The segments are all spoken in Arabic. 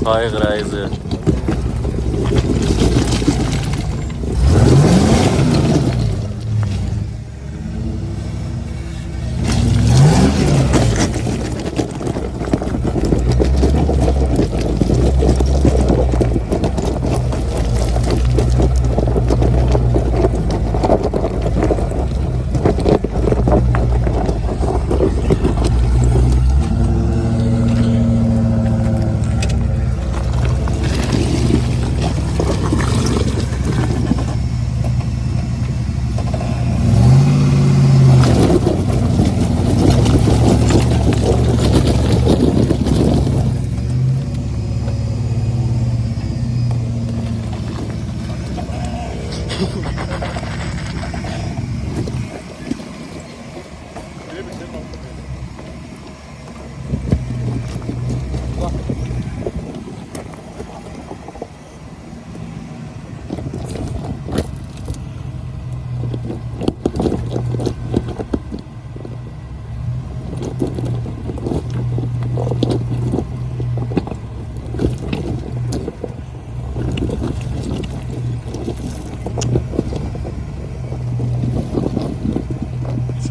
هاي غرايزة.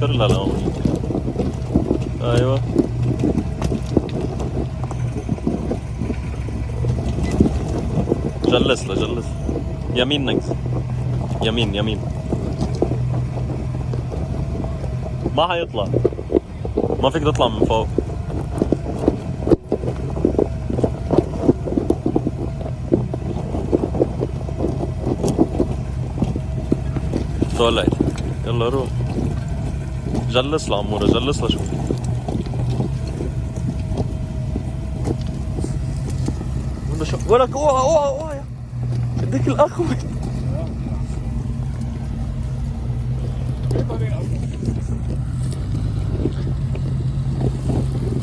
سر لا لا ايوه جلس له جلس يمين نقز يمين يمين ما حيطلع ما فيك تطلع من فوق طلعت يلا روح جلس له عمورة جلس له شوي ولا شو ولك اوعى بدك الاخوة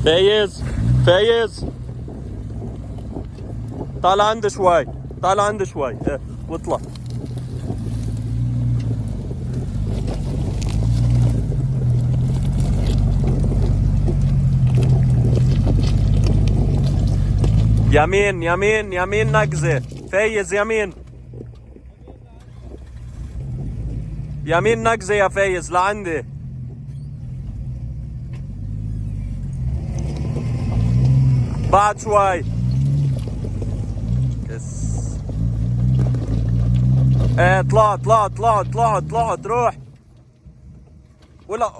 فايز فايز طالع عندي شوي طالع عندي شوي واطلع يمين يمين يمين نقزة فايز يمين يمين نقزة يا فايز لعندي بعد شوي يس ايه طلعت روح ولا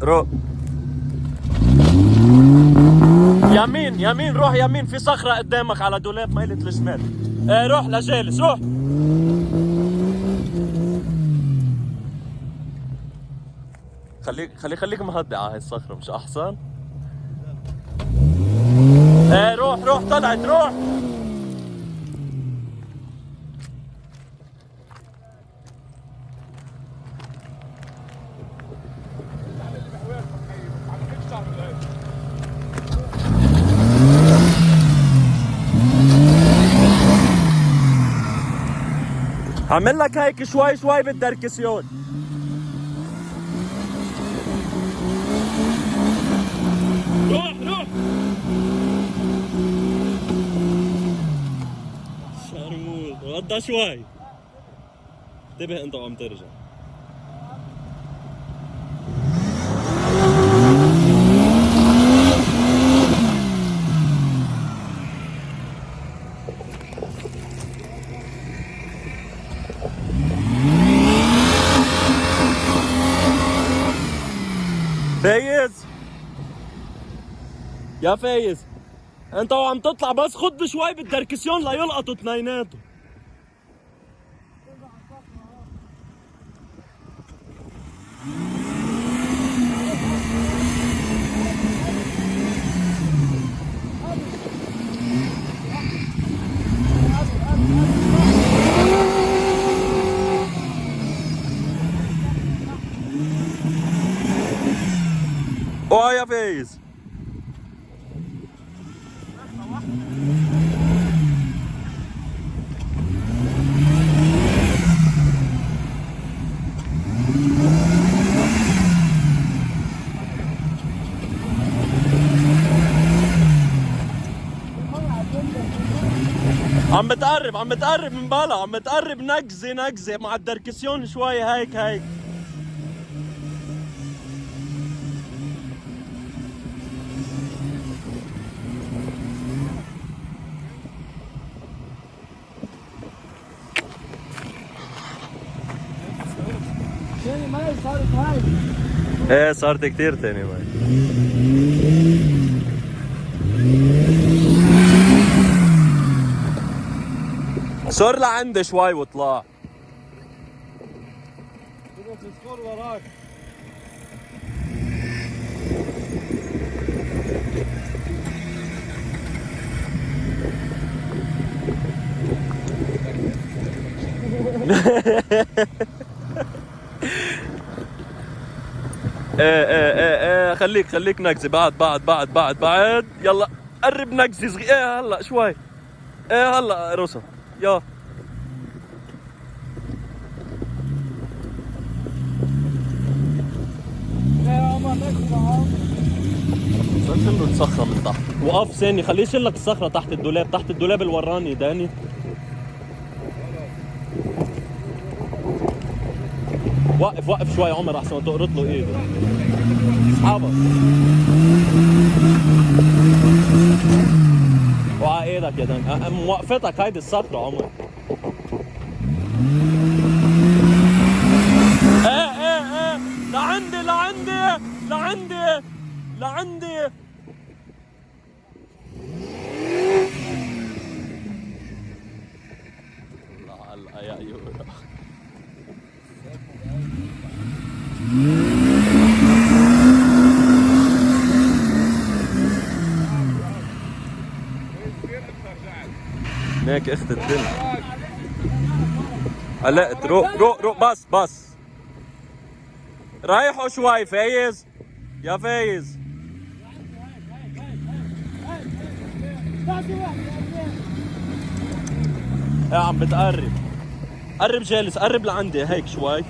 رو يمين يمين روح يمين في صخرة قدامك على دولاب ميلة الشمال ايه روح لجالس روح خليك مهدئ على هاي الصخرة مش احسن؟ ايه روح طلعت روح هعمل لك هيك شوي بالدركسيون روح شرموط وضع شوي انتبه انت وعم ترجع يا فايز انت وعم تطلع بس خد شوي بالدركسيون ليلقطوا اثنيناتهم. اوه يا فايز عم بتقرب من بلا، عم بتقرب نقزة مع الدركسيون شوي هيك. تاني ماي صارت هاي. ايه صارت كتير تاني ماي. صار لعندي شوي واطلع. بدك تصفر وراك. ايه خليك نقزة بعد يلا قرب نقزة صغيرة. ايه هلا شوي. ايه هلا رسا يا يا عمر نكتب عمر. شيل له الصخرة من تحت. وقف ثاني خليه يشيل لك الصخرة تحت الدولاب اللي وراني داني. وقف شوي عمر احسن ما تقرط له ايده. اصحابك وعلى ايدك يا داني. موقفتك هيدي الصخرة عمر. ايه لعندي هلا يا يورا. هيك اخت الدنيا. قلقت. روق بس رايحوا شوي. فايز يا فايز يا عم بتقرب. قرب جالس قرب لعندي هيك شوي.